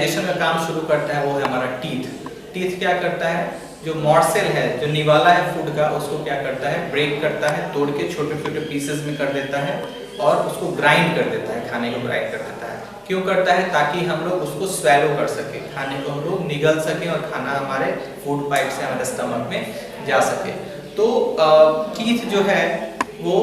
Digestion का काम शुरू करता है वो है हमारा टीथ। टीथ क्या करता है, जो मॉर्सेल है, जो निवाला है फूड का, उसको क्या करता है, ब्रेक करता है, तोड़ के छोटे छोटे पीसेस में कर देता है और उसको ग्राइंड कर देता है, खाने को ग्राइंड कर देता है। क्यों करता है, ताकि हम लोग उसको स्वेलो कर सके, खाने को हम लोग निगल सके और खाना हमारे फूड पाइप से हमारे स्टमक में जा सके। तो टीथ जो है वो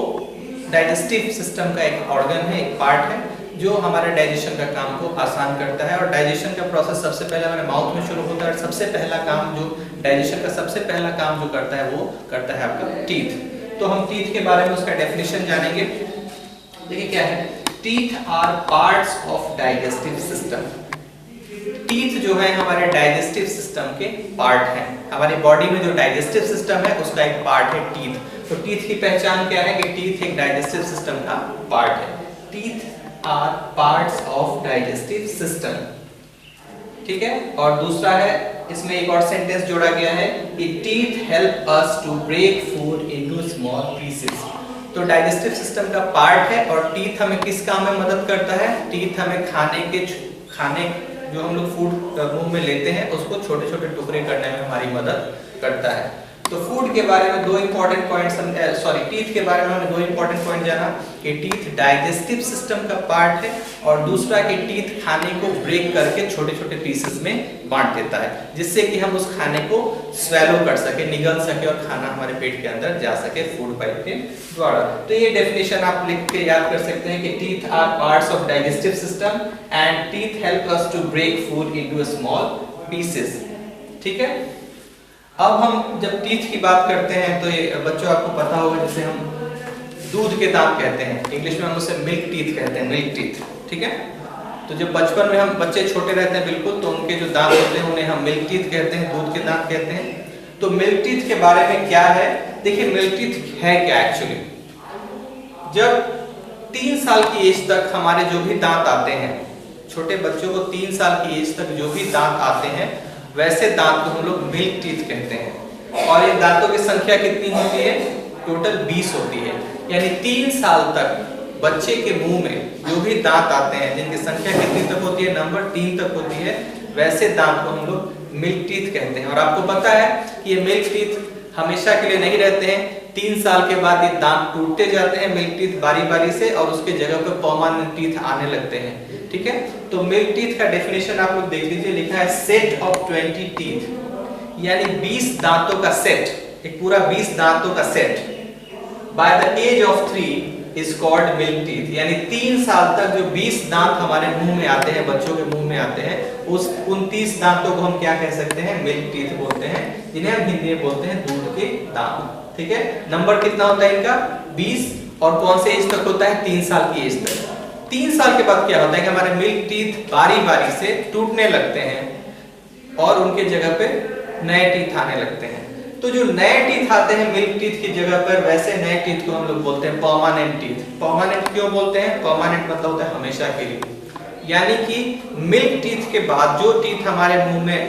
डाइजेस्टिव सिस्टम का एक ऑर्गन है, एक पार्ट है जो हमारे डाइजेशन का काम को आसान करता है। और डाइजेशन का प्रोसेस सबसे पहले हमारे माउथ में शुरू होता है और सबसे पहला काम जो डाइजेशन का सबसे पहला काम जो करता है वो करता है आपका टीथ। तो हम टीथ के बारे में उसका डेफिनेशन जानेंगे। देखिए क्या है, teeth are parts of digestive system. Teeth जो है हमारे डाइजेस्टिव सिस्टम के पार्ट हैं। हमारी बॉडी में जो डाइजेस्टिव सिस्टम है उसका एक पार्ट है टीथ। तो टीथ की पहचान क्या है कि टीथ एक डाइजेस्टिव सिस्टम का पार्ट है। Teeth are parts of digestive system, ठीक है। और दूसरा है, इसमें एक और सेंटेंस जोड़ा गया है कि teeth help us to break food into small pieces. तो डाइजेस्टिव सिस्टम का पार्ट है और टीथ हमें किस काम में मदद करता है, टीथ हमें खाने जो हम लोग फूड मुंह में लेते हैं उसको छोटे छोटे टुकड़े करने में हमारी मदद करता है। तो फूड के बारे में दो इंपॉर्टेंट पॉइंट्स, टीथ के बारे में हमने दो इंपॉर्टेंट पॉइंट जाना कि टीथ डाइजेस्टिव सिस्टम का पार्ट है और दूसरा कि टीथ खाने को ब्रेक करके छोटे छोटे पीसेस में बांट देता है, जिससे कि हम उस खाने को स्वेलो कर सके, निगल सके और खाना हमारे पेट के अंदर जा सके फूड पाइप के द्वारा। तो ये डेफिनेशन आप लिख के याद कर सकते हैं कि teeth are parts of digestive system and teeth help us to break food into small pieces, ठीक है। अब हम जब टीथ की बात करते हैं तो ये बच्चों आपको पता होगा, जैसे हम दूध के दांत कहते हैं, इंग्लिश में हम उसे मिल्क टीथ कहते हैं, मिल्क टीथ, ठीक है। तो जब बचपन में हम बच्चे छोटे रहते हैं बिल्कुल, तो उनके जो दांत होते हैं उन्हें हम मिल्क टीथ कहते हैं, दूध के दांत कहते हैं। तो मिल्क टीथ के बारे में क्या है, देखिए मिल्क टीथ है क्या एक्चुअली। जब 3 साल की एज तक हमारे जो भी दांत आते हैं, छोटे बच्चों को 3 साल की एज तक जो भी दांत आते हैं वैसे दांत को हम लोग मिल्क टीथ कहते हैं। और ये दांतों की संख्या कितनी होती है, टोटल 20 होती है। यानी 3 साल तक बच्चे के मुंह में जो भी दांत आते हैं जिनकी संख्या कितनी तक होती है, नंबर 3 तक होती है, वैसे दांत को हम लोग मिल्क टीथ कहते हैं। और आपको पता है कि ये मिल्क टीथ हमेशा के लिए नहीं रहते हैं, 3 साल के बाद ये दांत टूटते जाते हैं मिल्क टीथ बारी बारी से और उसके जगह पर परमानेंट टीथ आने लगते हैं, ठीक है। तो मिल्क टीथ का डेफिनेशन आप लोग देख लीजिए, लिखा है सेट ऑफ 20 टीथ, यानी 20 दांतों का सेट, एक पूरा 20 दांतों का set by the age of 3 is called milk teeth. यानी 3 साल तक जो 20 दांत हमारे मुंह में आते हैं, बच्चों के मुंह में आते हैं, उस 29 दांतों को हम क्या कह सकते हैं, मिल्क टीथ बोलते हैं, जिन्हें हम हिंदी में बोलते हैं दूध के दांत, ठीक है। नंबर कितना होता है इनका, 20, और कौन से एज तक होता है, 3 साल की एज तक। 3 साल के बाद क्या होता है कि हमारे मिल्क टीथ बारी बारी से टूटने लगते हैं और उनके जगह पे नए टीथ आने लगते हैं। तो जो नए टीथ आते हैं मिल्क टीथ की जगह पर, वैसे नए टीथ को हम लोग बोलते हैं परमानेंट टीथ। परमानेंट क्यों बोलते हैं, परमानेंट मतलब होता है हमेशा के लिए। यानी कि मिल्क टीथ के बाद जो टीथ हमारे मुंह में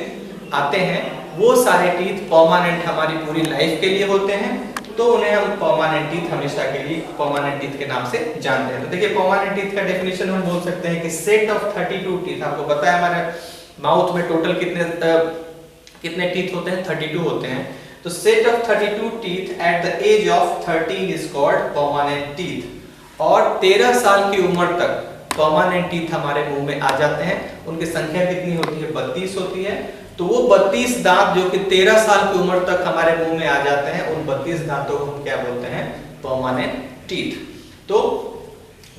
आते हैं वो सारे टीथ परमानेंट हमारी पूरी लाइफ के लिए होते हैं, तो उन्हें हम परमानेंट टीथ हमेशा के लिए परमानेंट टीथ के नाम से जानते हैं। तो देखिए परमानेंट टीथ का डेफिनेशन हम बोल सकते हैं कि सेट ऑफ 32 टीथ। आपको पता है हमारे माउथ में टोटल कितने टीथ होते हैं, 32 होते हैं। तो set of 32 teeth at the age of 13 is called permanent teeth. और 13 साल की उम्र तक परमानेंट टीथ हमारे मुंह में आ जाते हैं। उनकी संख्या कितनी होती है, 32 होती है। तो वो 32 दांत जो कि 13 साल की उम्र तक हमारे मुंह में आ जाते हैं, उन 32 दांतों को हम क्या बोलते हैं, परमानेंट टीथ। तो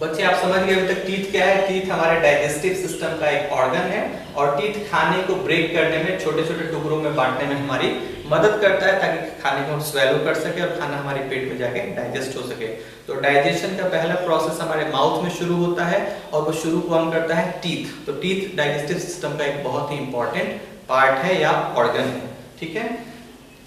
बच्चे आप समझ गए अभी तक टीथ क्या है। टीथ हमारे डाइजेस्टिव सिस्टम का एक ऑर्गन है और टीथ खाने को ब्रेक करने में, छोटे छोटे टुकड़ों में बांटने में हमारी मदद करता है, ताकि खाने को हम स्वेलो कर सके और खाना हमारे पेट में जाके डाइजेस्ट हो सके। तो डाइजेशन का पहला प्रोसेस हमारे माउथ में शुरू होता है और वो शुरू कौन करता है, टीथ। तो टीथ डाइजेस्टिव सिस्टम का एक बहुत ही इंपॉर्टेंट पार्ट है या ऑर्गन है, ठीक है।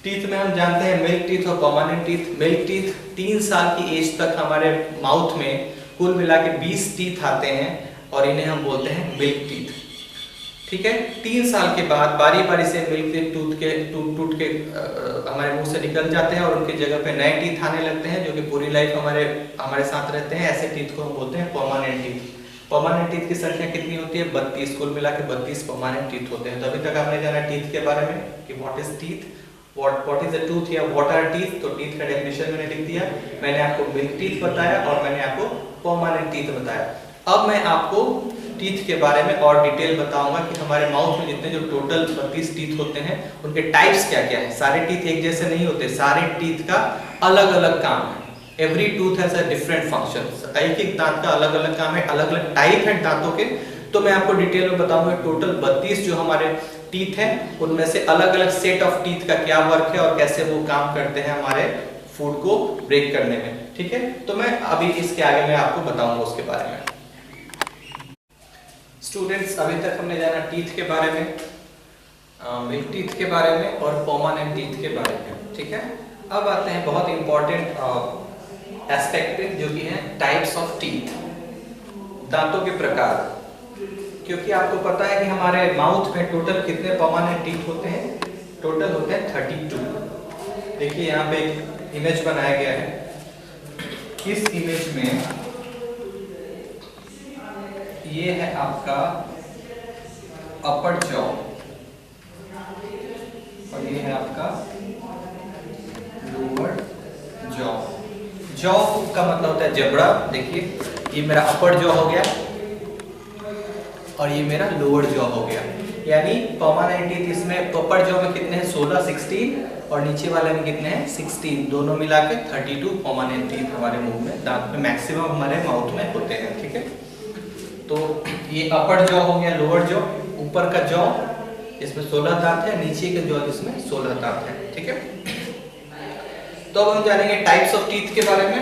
टीथ में हम जानते हैं मिल्क टीथ और परमानेंट टीथ। मिल्क टीथ 3 साल की एज तक हमारे माउथ में कुल मिला के 20 टीथ आते हैं और इन्हें हम बोलते हैं मिल्क टीथ, ठीक है। 3 साल के बाद बारी बारी से मिल्क टीथ टूट के हमारे मुंह से निकल जाते हैं और उनकी जगह पे नए टीथ आने लगते हैं, जो कि पूरी लाइफ हमारे साथ रहते हैं। ऐसे टीथ को हम बोलते हैं परमानेंट टीथ। परमानेंट टीथ की संख्या कितनी होती है? 32, कुल मिला के 32 परमानेंट टीथ होते हैं। तो अभी तक आपने जाना टीथ के बारे में कि what is teeth, what is a tooth या व्हाट आर टीथ। तो टीथ का डेफिनेशन मैंने लिख दिया, मैंने आपको मिल्क टीथ बताया और मैंने आपको परमानेंट टीथ बताया। अब मैं आपको टीथ के बारे में और डिटेल बताऊंगा कि हमारे माउथ में जितने जो टोटल 32 टीथ होते हैं उनके टाइप्स क्या क्या है। सारे टीथ एक जैसे नहीं होते, सारे टीथ का अलग अलग काम है। Every tooth has a different function. एक एक दांत का अलग अलग काम है, अलग अलग टाइप है दांतों के। तो मैं आपको डिटेल में बताऊंगा टोटल 32 जो हमारे टीथ हैं उनमें से अलग अलग सेट ऑफ टीथ का क्या वर्क है और कैसे वो काम करते हैं हमारे फूड को ब्रेक करने में। ठीक है, तो मैं अभी इसके आगे मैं आपको बताऊंगा उसके बारे में। स्टूडेंट्स, अभी तक हमने जाना टीथ के बारे में, मिल्क टीथ के बारे में और परमानेंट टीथ के बारे में। ठीक है, अब आते हैं बहुत इंपॉर्टेंट एस्पेक्ट पे जो कि है टाइप्स ऑफ टीथ, दांतों के प्रकार। क्योंकि आपको पता है कि हमारे माउथ में टोटल कितने परमानेंट टीथ होते हैं? टोटल होते हैं 32। देखिए यहाँ पे एक इमेज बनाया गया है। इस इमेज में ये है आपका अपर जॉ और ये है आपका लोअर जॉ। जॉ का मतलब होता है जबड़ा। देखिए ये मेरा अपर जॉ हो गया और ये मेरा लोअर जॉ हो गया। यानी परमानेंट टीथ इसमें अपर जॉ में कितने हैं? 16, 16 और नीचे वाले में कितने हैं? 16। दोनों मिला के 32 परमानेंट टीथ हमारे मुंह में, दांत में मैक्सिमम हमारे माउथ में होते हैं। ठीक है, तो ये अपर जॉ हो गया, लोअर जॉ, ऊपर का जॉ इसमें 16 दांत है, नीचे के जॉ जिसमें 16 दांत है। ठीक है, तो अब हम जानेंगे टाइप्स ऑफ टीथ के बारे में।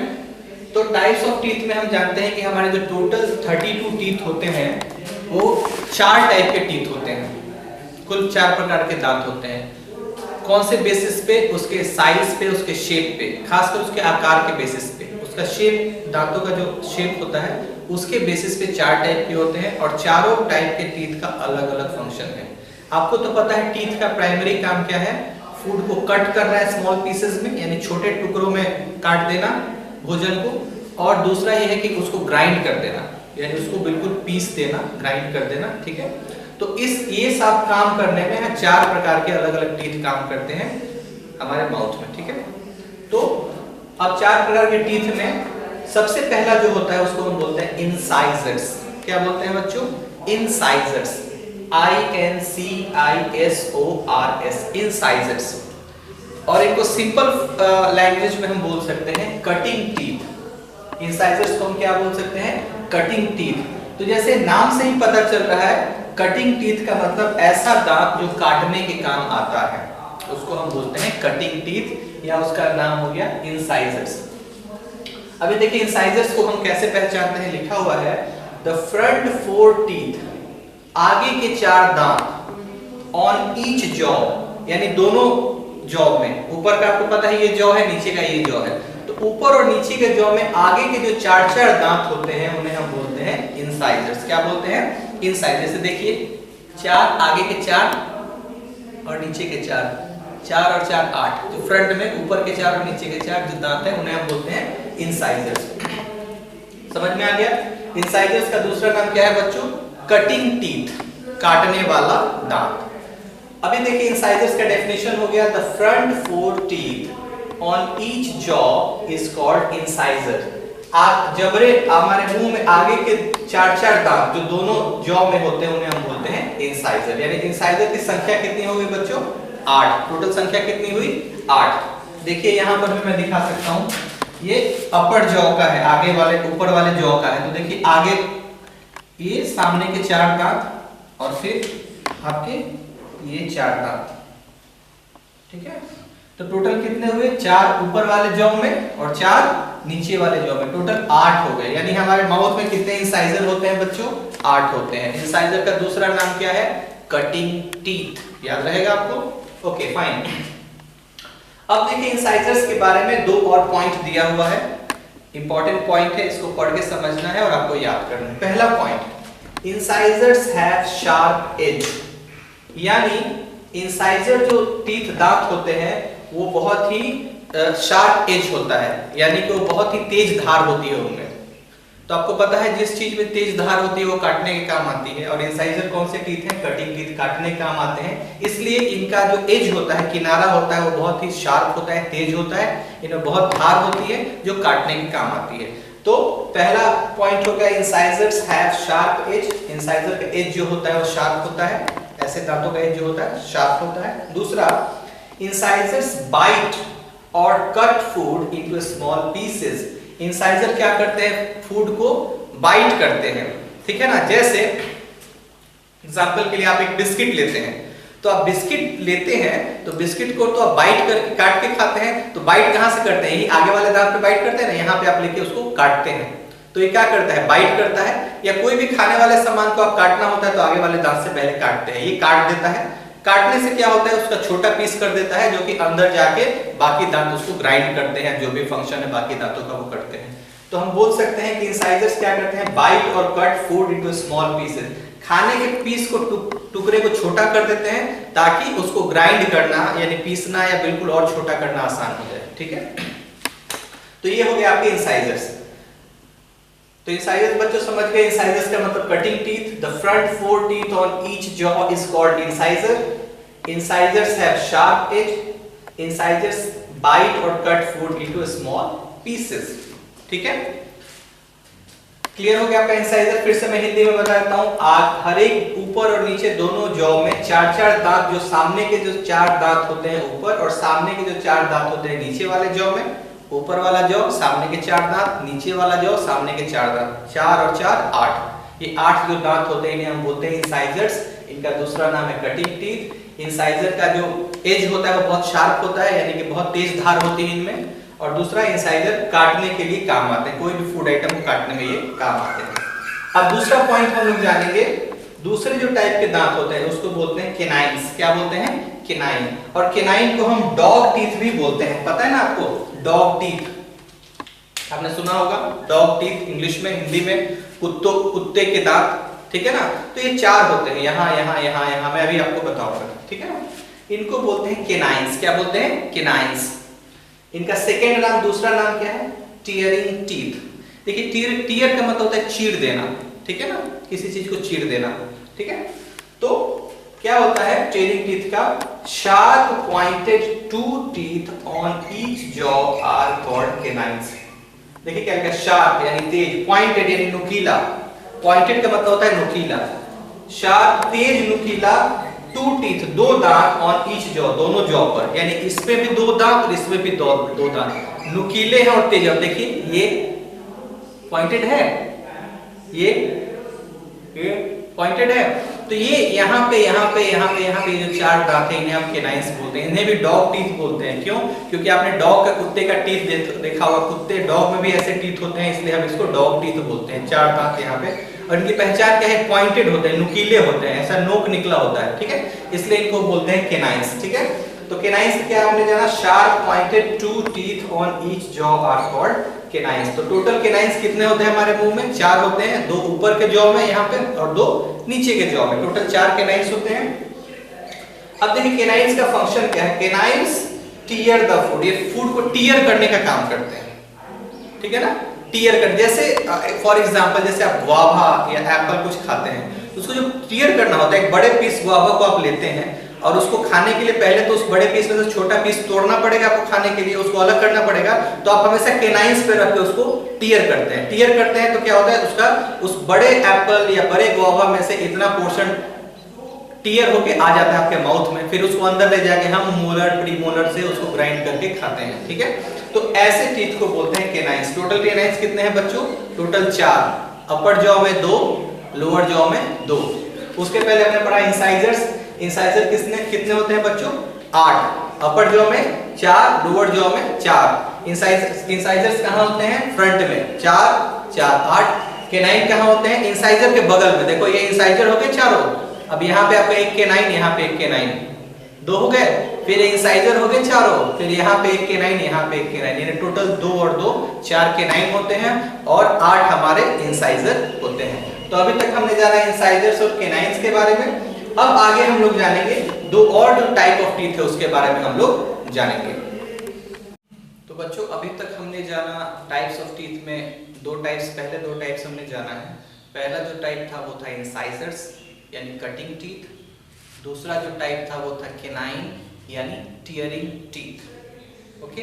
तो टाइप्स ऑफ टीथ में हम जानते हैं कि हमारे जो टोटल 32 टीथ होते हैं वो 4 टाइप के टीथ होते हैं। कुल 4 प्रकार के दांत होते हैं। कौन से बेसिस पे? उसके साइज पे, उसके शेप पे, खासकर उसके आकार के बेसिस पे। उसका शेप, दांतों का जो शेप होता है उसके बेसिस पे 4 टाइप के होते हैं और चारों टाइप के टीथ का अलग अलग फंक्शन है। आपको तो पता है टीथ का प्राइमरी काम क्या है? फूड को कट कर रहा है स्मॉल पीसेस में, यानी छोटे टुकड़ों में काट देना भोजन को, और दूसरा ये है कि उसको ग्राइंड कर देना, यानी उसको बिल्कुल पीस देना, ग्राइंड कर देना। ठीक है, तो ये सब काम करने में 4 प्रकार के अलग अलग टीथ काम करते हैं हमारे माउथ में। ठीक है, तो अब 4 प्रकार के टीथ में सबसे पहला जो होता है उसको हम बोलते हैं इंसाइजर्स। क्या बोलते हैं बच्चों? Incisors, INCISORS, incisors. और इनको सिंपल लैंग्वेज में हम बोल सकते हैं कटिंग टीथ। इंसाइजर्स को हम क्या बोल सकते हैं? Cutting teeth. तो जैसे नाम से ही पता चल रहा है, कटिंग टीथ का मतलब ऐसा दांत जो काटने के काम आता है, उसको हम बोलते हैं कटिंग टीथ, या उसका नाम हो गया इंसाइजर्स। अभी देखिए इंसाइजर्स को हम कैसे पहचानते हैं, लिखा हुआ है द फ्रंट 4 टीथ, आगे के 4 दांत, ऑन ईच जॉ, यानी दोनों जॉ में, ऊपर का आपको पता है ये जॉ है, नीचे का ये जॉ है, तो ऊपर और नीचे के जॉ में आगे के जो 4 दांत होते हैं उन्हें हम बोलते हैं इंसाइजर्स। क्या बोलते हैं? इंसाइजर्स। से देखिए 4, आगे के 4 और नीचे के 4, 4 और 4 8, जो फ्रंट में ऊपर के 4 और नीचे के 4 जो दांत है उन्हें हम बोलते हैं इंसाइजर्स। समझ में आ गया? इंसाइजर्स का दूसरा नाम क्या है बच्चों? कटिंग टीथ, काटने वाला दांत। अभी देखिए इंसाइजर्स का डेफिनेशन हो गया the front 4 teeth on each jaw is called incisor. जबरे हमारे मुंह में आगे के 4 दांत जो दोनों जॉ में होते हैं उन्हें हम बोलते हैं इंसाइजर। यानी इंसाइजर की संख्या कितनी हो गई बच्चों? 8। टोटल संख्या कितनी हुई? 8। देखिए यहाँ पर भी मैं दिखा सकता हूँ, ये अपर जॉ का है, आगे वाले ऊपर वाले जॉ का है। तो देखिए आगे ये सामने के 4 दांत और फिर आपके ये 4 दांत। ठीक है, तो टोटल कितने हुए? 4 ऊपर वाले जॉ में और 4 नीचे वाले जॉ में, टोटल 8 हो गए। यानी हमारे माउथ में कितने इंसाइजर होते हैं बच्चों? 8 होते हैं। इंसाइजर का दूसरा नाम क्या है? Cutting teeth. याद रहेगा आपको? Okay fine. अब देखिए इंसाइजर्स के बारे में 2 और पॉइंट दिया हुआ है, इंपॉर्टेंट पॉइंट है, इसको पढ़ के समझना है और आपको याद करना है। पहला point, incisors have sharp edge, यानी इंसाइजर जो टीथ दांत होते हैं वो बहुत ही शार्प एज होता है, यानी कि वो बहुत ही तेज धार होती है उनमें। तो आपको पता है जिस चीज में तेज धार होती है वो काटने के काम आती है, और इंसाइजर कौन से टीथ हैं? कटिंग टीथ, काटने के काम आते हैं। इसलिए इनका जो एज होता है, किनारा होता है, वो बहुत ही शार्प होता है, तेज होता है, इनमें बहुत धार होती है जो काटने के काम आती है। तो पहला पॉइंट हो गया incisors have sharp edge. Incisor का एज जो होता है वो शार्प होता है, ऐसे दांतों का एज जो होता है शार्प होता है। दूसरा, इंसाइजर्स बाइट और cut food into small pieces. Incisor क्या करते हैं? फूड को बाइट करते हैं, ठीक है ना। जैसे एग्जांपल के लिए आप एक बिस्किट लेते हैं, तो आप बिस्किट लेते हैं तो बिस्किट को तो आप बाइट करके काट के खाते हैं। तो बाइट कहां से करते हैं? यही आगे वाले दांत पे बाइट करते हैं ना, यहाँ पे आप लेके उसको काटते हैं। तो ये क्या करता है? बाइट करता है। या कोई भी खाने वाले सामान को आप काटना होता है तो आगे वाले दांत से पहले काटते हैं, ये काट देता है। काटने से क्या होता है? उसका छोटा पीस कर देता है, जो कि अंदर जाके बाकी दांत उसको ग्राइंड करते हैं, जो भी फंक्शन है बाकी दांतों का वो करते हैं। तो हम बोल सकते हैं कि इंसाइजर्स क्या करते हैं? बाइट और cut food into small pieces. खाने के पीस को टुकड़े को छोटा कर देते हैं ताकि उसको ग्राइंड करना यानी पीसना या बिल्कुल और छोटा करना आसान हो जाए, ठीक है। तो ये हो गया आपके इंसाइजर्स। तो इंसाइजर्स बच्चों समझ गए। इंसाइजर्स का मतलब cutting teeth. The front 4 teeth on each jaw is called incisor. Incisors have sharp edge. Incisors bite or cut food into small pieces. ठीक है, क्लियर हो गया आपका इंसाइजर। फिर से मैं हिंदी में बता देता हूँ। हर एक ऊपर और नीचे दोनों जॉ में 4-4 दांत, जो सामने के जो 4 दांत होते हैं ऊपर, और सामने के जो 4 दांत होते हैं नीचे वाले जॉ में। ऊपर वाला जॉ, सामने के 4 दांत, नीचे वाला जॉ, सामने के 4 दांत। 4 और 4 8। ये 8 जो दांत होते हैं इन्हें हम बोलते हैं इंसाइजर्स। इनका दूसरा नाम है कटिंग टीथ। इंसाइजर का जो एज होता है वो बहुत शार्प होता है, यानी कि बहुत तेज धार होती है इनमें। और दूसरा, इंसाइजर काटने के लिए काम आते हैं, कोई भी फूड आइटम को काटने में ये काम आते हैं। अब दूसरा पॉइंट हम लोग जानेंगे। दूसरे जो टाइप के दांत होते हैं उसको बोलते हैं केनाइन्स। क्या बोलते हैं? केनाइन। और केनाइन को हम डॉग टीथ भी बोलते हैं, पता है ना आपको? डॉग टीथ आपने सुना होगा, डॉग टीथ इंग्लिश में, हिंदी में कुत्ते के दांत, ठीक है ना। तो ये 4 होते हैं, यहाँ यहाँ यहाँ यहाँ, मैं अभी आपको बताऊंगा, ठीक है ना। इनको बोलते हैं केनाइन्स। क्या बोलते हैं? केनाइन्स। इनका सेकेंड नाम, दूसरा नाम क्या है? Tearing teeth. देखिए, टीयर का मतलब होता है चीर देना, ठीक है ना, किसी चीज को चीर देना, ठीक है। तो क्या होता है टीयरिंग टीथ का? Sharp pointed 2 teeth on each jaw are called canines। देखिए क्या लिखा? शार्प यानी तेज, पॉइंटेड यानी नुकीला। पॉइंटेड का मतलब होता है नुकीला, शार्प तेज नुकीला, 2 teeth 2 दांत on each jaw, दोनों जॉ पर, यानी इसमें भी 2 दांत और इसमें भी 2 दांत, नुकीले हैं और तेज। अब देखिए ये पॉइंटेड है, ये पॉइंटेड है। तो ये यहाँ पे जो 4 दांत हैं इन्हें हम केनाइन्स बोलते हैं। इन्हें भी डॉग टीथ बोलते हैं। क्यों? क्योंकि आपने डॉग का, कुत्ते का टीथ देखा होगा, कुत्ते डॉग में भी ऐसे टीथ होते हैं, इसलिए हम इसको डॉग टीथ बोलते हैं। 4 दांत यहाँ पे, और इनकी पहचान क्या है? पॉइंटेड होते हैं, नुकीले होते हैं, ऐसा नोक निकला होता है, ठीक है, इसलिए इनको बोलते हैं केनाइन्स, ठीक है। तो केनाइन्स क्या आपने जाना? Sharp pointed 2 teeth on each jaw are called केनाइन्स। तो टोटल केनाइन्स कितने होते हैं हमारे मुंह में? 4 होते हैं, 2 ऊपर के जॉ में यहाँ पे और 2 नीचे के जॉ में, टोटल 4 केनाइन्स होते हैं। अब देखिए केनाइन्स का फंक्शन क्या है? केनाइन्स टीयर द फूड, ये फूड को टीयर करने का काम करते हैं, ठीक है ना। टीयर कर, जैसे फॉर एग्जांपल जैसे आप गुआवा या एप्पल कुछ खाते हैं, उसको जो टीयर करना होता है, एक बड़े पीस गुआवा को आप लेते हैं और उसको खाने के लिए पहले तो उस बड़े पीस में से छोटा पीस तोड़ना पड़ेगा आपको, खाने के लिए उसको अलग करना पड़ेगा। तो आप हमेशा केनाइन्स पे रख के उसको टीयर करते हैं। टीयर करते हैं तो क्या होता है? उसका उस बड़े एप्पल या बड़े गुआवा में से इतना पोर्शन टीयर होके आ जाता है आपके माउथ में, फिर उसको अंदर ले जाके हम मोलर प्रीमोलर से उसको ग्राइंड करके खाते हैं, ठीक है। तो ऐसे टीथ को बोलते हैं केनाइन्स। टोटल केनाइन्स कितने हैं बच्चों? टोटल 4, अपर जॉ में 2, लोअर जॉ में 2। उसके पहले हमने पढ़ा इंसाइजर्स। इंसाइजर कितने होते हैं बच्चों? 8, अपर जॉ में 4, लोअर जॉ में 4। इंसाइजर्स कहाँ होते हैं? फ्रंट में 4 4 8। केनाइन कहाँ होते हैं? इंसाइजर के बगल में। देखो ये इंसाइजर हो गए चारों, अब यहाँ पे आपका एक केनाइन, यहाँ पे एक केनाइन, 2 हो गए। फिर इंसाइजर हो गए चारों, फिर यहाँ पे एक केनाइन, यहाँ पे एक केनाइन, यानी टोटल 2 और 2 4 केनाइन होते हैं और 8 हमारे इंसाइजर होते हैं। तो अभी तक हमने जाना इंसाइजर्स और केनाइन्स के बारे में। अब आगे हम लोग जानेंगे 2 और जो टाइप ऑफ टीथ है उसके बारे में हम लोग जानेंगे। तो बच्चों अभी तक हमने जाना टाइप्स ऑफ टीथ में पहले दो टाइप्स हमने जाना है। पहला जो टाइप था वो था इंसाइजर्स यानी कटिंग टीथ, दूसरा जो टाइप था वो था केनाइन यानी टियरिंग टीथ। ओके,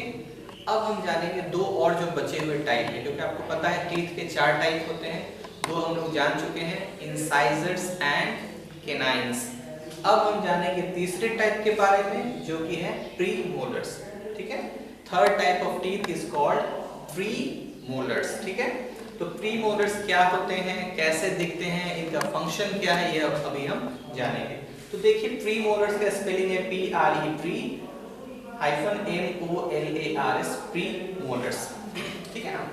अब हम जानेंगे दो और जो बचे हुए टाइप है, क्योंकि आपको पता है टीथ के 4 टाइप होते हैं, दो हम लोग जान चुके हैं, इंसाइजर्स एंड केनाइंस। अब हम जानेंगे तीसरे टाइप के बारे में जो कि है प्री मोलर्स। ठीक है, third type of teeth is called pre molars. ठीक है, तो प्री मोलर्स क्या होते हैं, कैसे दिखते हैं, इनका फंक्शन क्या है, ये अभी हम जानेंगे। तो देखिए प्री मोलर्स का स्पेलिंग है PRE pre -MOLARS pre molars. ठीक है ना,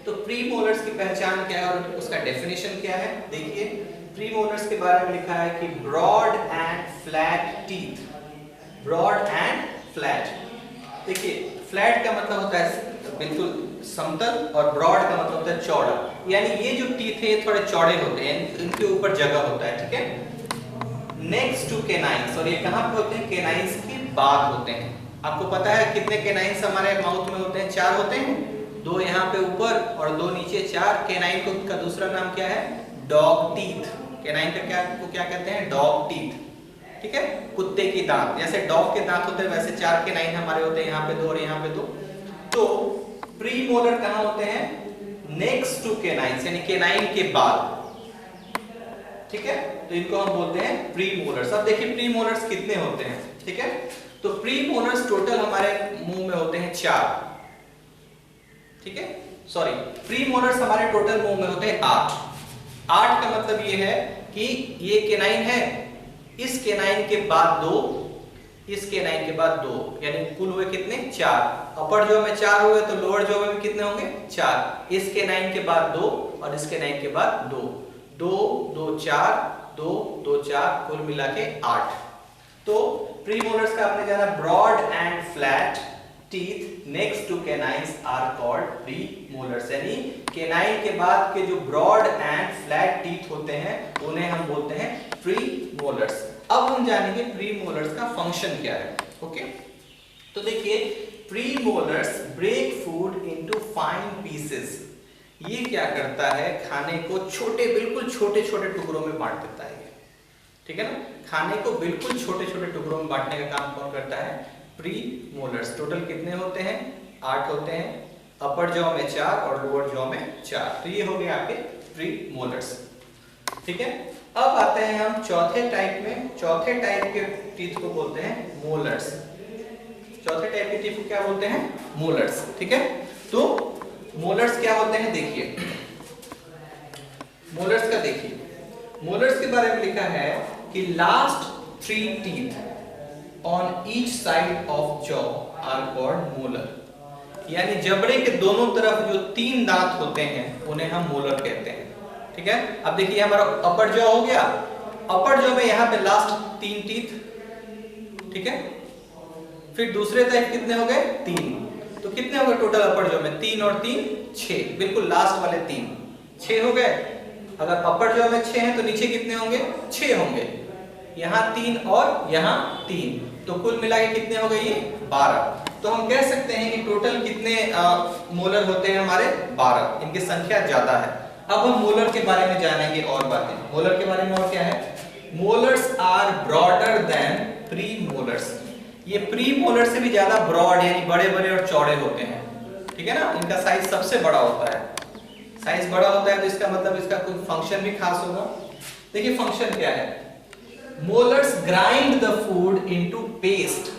तो प्री मोलर्स की पहचान क्या है और उसका डेफिनेशन क्या है। देखिए प्री मोलर्स के बारे में लिखा है कि broad and flat teeth, broad and flat. देखिए फ्लैट का मतलब होता है बिल्कुल समतल और ब्रॉड का मतलब होता है चौड़ा, यानी ये जो टीथ है थोड़े चौड़े होते हैं, इनके ऊपर जगह होता है। ठीक है, नेक्स्ट टू केनाइंस, और ये कहां पे होते हैं, केनाइंस के बाद होते हैं। आपको पता है कितने केनाइंस हमारे माउथ में होते हैं, 4 होते हैं, 2 यहाँ पे ऊपर और 2 नीचे, 4। केनाइन को का दूसरा नाम क्या है, डॉग टीथ। केनाइन का क्या कहते हैं, डॉग टीथ। ठीक है, कुत्ते की दांत, जैसे डॉग के दांत होते हैं वैसे 4 केनाइन हमारे होते हैं, यहाँ पे 2 और यहाँ पे 2। तो प्री मोलर कहां होते हैं, नेक्स्ट टू केनाइंस यानी केनाइन के बाद। ठीक है, तो इनको हम बोलते हैं प्री मोलर्स। अब देखिए प्री मोलर्स कितने होते हैं। ठीक है, तो प्री मोलर्स टोटल हमारे मुंह में होते हैं 4। ठीक है, सॉरी, प्री मोलर्स हमारे टोटल मुंह में होते हैं 8। 8 का मतलब ये है कि ये केनाइन है, इस केनाइन के बाद 2, इस केनाइन के बाद 2, यानी कुल हुए कितने, 4। अपर जॉ में 4 हुए तो लोअर जॉ में भी कितने होंगे, 4। इस केनाइन के बाद 2 और इस केनाइन के बाद 2, 2 2 4, 2 2 4, कुल मिला के 8। तो प्री मोलर्स का आपने जाना broad and flat teeth next to canines are called premolars, यानी केनाइन के बाद के जो ब्रॉड एंड फ्लैट टीथ होते हैं उन्हें हम बोलते हैं प्री मोलर्स। अब हम जानेंगे प्री मोलर्स का फंक्शन क्या है। ओके, तो देखिए premolars break food into fine pieces. ये क्या करता है, खाने को छोटे, बिल्कुल छोटे छोटे टुकड़ों में बांट देता है। ठीक है ना, खाने को बिल्कुल छोटे छोटे टुकड़ों में बांटने का काम कौन करता है, प्री मोलर्स। टोटल कितने होते हैं, 8 होते हैं, अपर जॉ में 4 और लोअर जॉ में 4। तो ये हो गए आपके प्री मोलर्स। ठीक है, अब आते हैं हम चौथे टाइप में। चौथे टाइप के टीथ को बोलते हैं मोलर्स। चौथे टाइप के टीथ को क्या बोलते हैं, मोलर्स। ठीक है, तो मोलर्स क्या होते हैं, देखिए मोलर्स का देखिए, मोलर्स के बारे में लिखा है कि last 3 teeth on each side of jaw are called molar, यानी जबड़े के दोनों तरफ जो 3 दांत होते हैं उन्हें हम मोलर कहते हैं। ठीक है, अब देखिए हमारा अपर जॉ हो गया, अपर जॉ में यहाँ पे लास्ट 3 टीथ। ठीक है, फिर दूसरे टाइप कितने हो गए, 3। तो कितने हो गए टोटल अपर जॉ में, 3 और 3 6, बिल्कुल लास्ट वाले 3 6 हो गए। अगर अपर जॉ में 6 हैं तो नीचे कितने होंगे, 6 होंगे, यहाँ 3 और यहाँ 3, तो कुल मिला के कितने हो गए, ये 12। तो हम कह सकते हैं कि टोटल कितने मोलर होते हैं हमारे, 12। इनकी संख्या ज्यादा है। अब हम मोलर के बारे में जानेंगे और बातें। मोलर के बारे में और क्या है, molars are broader than premolars. ये प्री मोलर से भी ज्यादा ब्रॉड यानी बड़े बड़े और चौड़े होते हैं। ठीक है ना, इनका साइज सबसे बड़ा होता है। साइज बड़ा होता है तो इसका मतलब इसका कोई फंक्शन भी खास होगा। देखिए फंक्शन क्या है, molars grind the food into paste.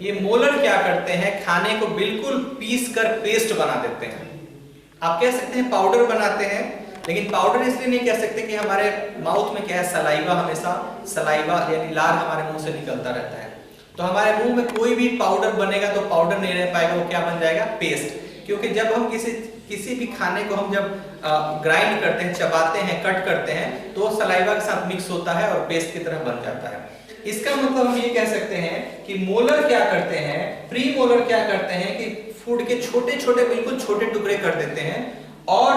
ये मोलर क्या करते हैं, खाने को बिल्कुल पीस कर पेस्ट बना देते हैं। आप कह सकते हैं पाउडर बनाते हैं, लेकिन पाउडर इसलिए नहीं कह सकते कि हमारे माउथ में क्या है, सलाइवा, हमेशा सलाइवा यानी लार हमारे मुंह से निकलता रहता है। तो हमारे मुंह में कोई भी पाउडर बनेगा तो पाउडर नहीं रह पाएगा, वो क्या बन जाएगा, पेस्ट। क्योंकि जब हम किसी भी खाने को हम जब ग्राइंड करते हैं, चबाते हैं, कट करते हैं, तो सलाइवा के साथ मिक्स होता है और पेस्ट की तरह बन जाता है। इसका मतलब हम ये कह सकते हैं कि मोलर क्या करते हैं, प्री मोलर क्या करते हैं कि फूड के छोटे छोटे, बिल्कुल छोटे टुकड़े कर देते हैं, और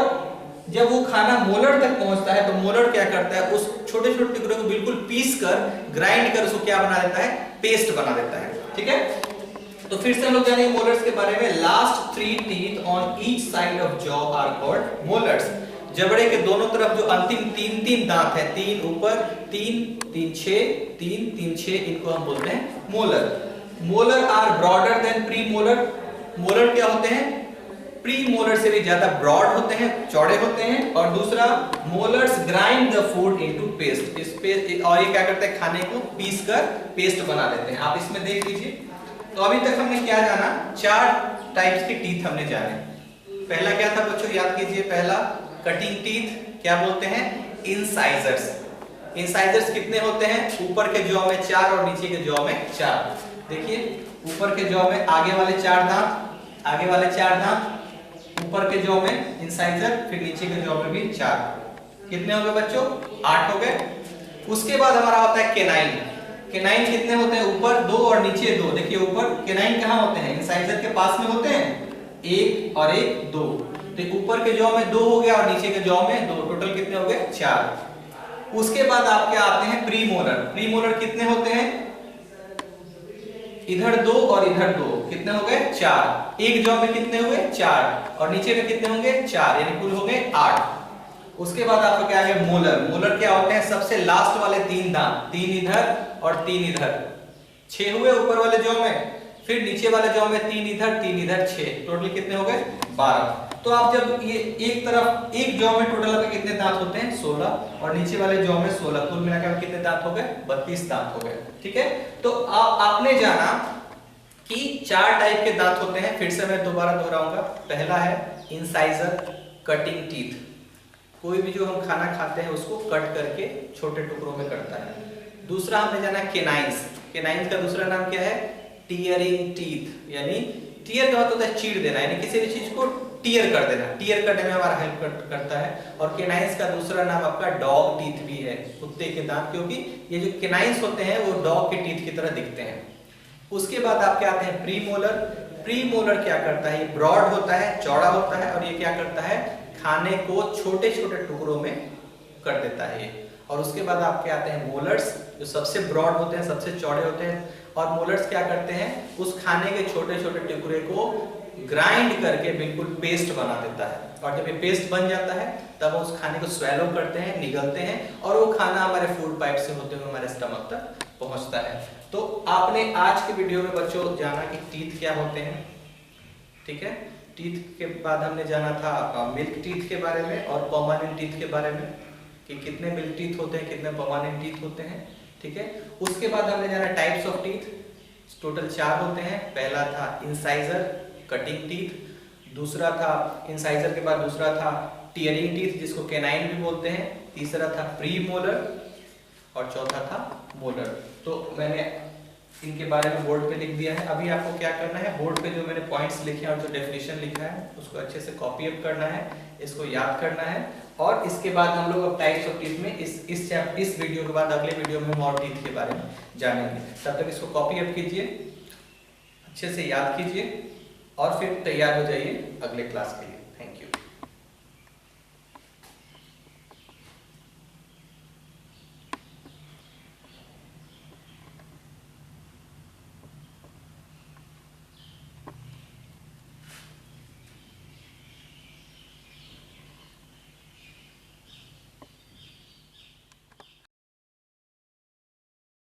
जब वो खाना मोलर तक पहुंचता है तो मोलर क्या करता है, उस छोटे छोटे टुकड़े को बिल्कुल पीस कर, ग्राइंड कर उसको क्या बना देता है, पेस्ट बना देता है। ठीक है, तो फिर से हम लोग जानेंगे मोलर्स के बारे में। Last 3 teeth on each side of jaw are called molars. जबड़े के दोनों तरफ जो अंतिम तीन दांत है, 3 ऊपर, 3 6 इनको हम बोलते हैं molar. Molar are broader than premolar. Molar क्या होते हैं? प्री मोलर से भी ज्यादा ब्रॉड होते हैं, चौड़े होते हैं। और दूसरा, molars grind the food into paste. इस पेस्ट और ये क्या करते हैं? खाने को पीस कर पेस्ट बना लेते हैं। आप इसमें देख लीजिए। तो अभी तक हमने क्या जाना? 4 टाइप्स के टीथ हमने जाने। पहला क्या था बच्चों? याद कीजिए। पहला कटिंग टीथ, क्या बोलते हैं? इंसाइजर्स। इंसाइजर्स कितने होते हैं? ऊपर के जॉ में 4 और नीचे के जॉ में 4। देखिए, ऊपर के जॉ में आगे वाले 4 दांत, आगे वाले 4 दांत, ऊपर के जॉ में इंसाइजर, फिर नीचे के जॉ में भी 4। कितने हो गए बच्चों? 8 हो गए। उसके बाद हमारा होता है केनाइन। केनाइन कितने होते हैं? ऊपर 2 और नीचे 2। देखिए, ऊपर केनाइन कहां होते हैं? इंसाइजर के पास में होते हैं। 1 और 1 2। तो ऊपर के जॉ में 2 हो गया और नीचे के जॉ में 2। टोटल कितने हो गए? 4। उसके बाद आपके आते हैं प्री मोलर। प्री मोलर कितने होते हैं? इधर 2 और इधर 2। कितने हो गए? 4। एक जॉ में कितने हुए? 4। और नीचे में कितने होंगे? 4, यानी कुल हो गए 8। उसके बाद आपका क्या है? मोलर। मोलर क्या होते हैं? सबसे लास्ट वाले 3 दांत, 3 इधर और 3 इधर। 6 हुए ऊपर वाले जॉ में। फिर नीचे वाले जॉ में 3 इधर 3 इधर 6। टोटल कितने हो गए? 12। तो आप जब ये एक तरफ एक जॉ में टोटल आपके कितने दांत होते हैं? 16। और नीचे वाले जॉ में 16। कुल मिलाकर कितने दांत हो गए? 32 दांत हो गए। ठीक है। तो आपने जाना कि 4 टाइप के दांत होते हैं। फिर से मैं दोबारा दोहराऊंगा। पहला है इंसाइजर, कटिंग टीथ। कोई भी जो हम खाना खाते हैं उसको कट करके छोटे टुकड़ों में करता है। दूसरा हमने जाना केनाइंस। केनाइंस का दूसरा नाम क्या है? Tearing teeth. यानी टीयर का मतलब होता है चीर देना, यानी किसी भी चीज को टीयर कर देना। टीयर करने में हमारा हेल्प करता है। और केनाइंस का दूसरा नाम आपका डॉग टीथ भी है, कुत्ते के दांत, क्योंकि ये जो केनाइंस होते हैं वो डॉग के टीथ की तरह दिखते हैं। उसके बाद आपके आते हैं प्री मोलर। प्री मोलर क्या करता है? ये ब्रॉड होता है, चौड़ा होता है, और ये क्या करता है? खाने को छोटे छोटे टुकड़ों में कर देता है ये। और उसके बाद आपके आते हैं मोलर्स, जो सबसे ब्रॉड होते हैं, सबसे चौड़े होते हैं। और मोलर्स क्या करते हैं? उस खाने के छोटे छोटे टुकड़े को ग्राइंड करके बिल्कुल पेस्ट बना देता है। और जब ये पेस्ट बन जाता है तब उस खाने को स्वेलो करते हैं, निगलते हैं, और वो खाना हमारे फूड पाइप से होते हुए हमारे स्टमक तक पहुंचता है। तो आपने आज के वीडियो में बच्चों जाना कि टीथ क्या होते हैं। ठीक है। टीथ के बाद हमने जाना था मिल्क टीथ के बारे में और परमानेंट टीथ के बारे में, कि कितने मिल्क टीथ होते हैं, कितने परमानेंट टीथ होते हैं। ठीक है। उसके बाद हमने जाना टाइप्स ऑफ टीथ। टोटल 4 होते हैं। पहला था इंसाइजर, कटिंग टीथ। दूसरा था इंसाइजर के बाद दूसरा था टीयरिंग टीथ, जिसको केनाइन भी बोलते हैं। तीसरा था प्री मोलर और चौथा था मोलर। तो मैंने इनके बारे में बोर्ड पे लिख दिया है। अभी आपको क्या करना है? बोर्ड पे जो मैंने पॉइंट्स लिखे हैं और जो डेफिनेशन लिखा है उसको अच्छे से कॉपी अप करना है, इसको याद करना है। और इसके बाद हम लोग अब टाइप्स ऑफ टीथ में इस वीडियो के बाद अगले वीडियो में और टीथ के बारे में जानेंगे। तब तक इसको कॉपी अप कीजिए, अच्छे से याद कीजिए और फिर तैयार हो जाइए अगले क्लास के लिए।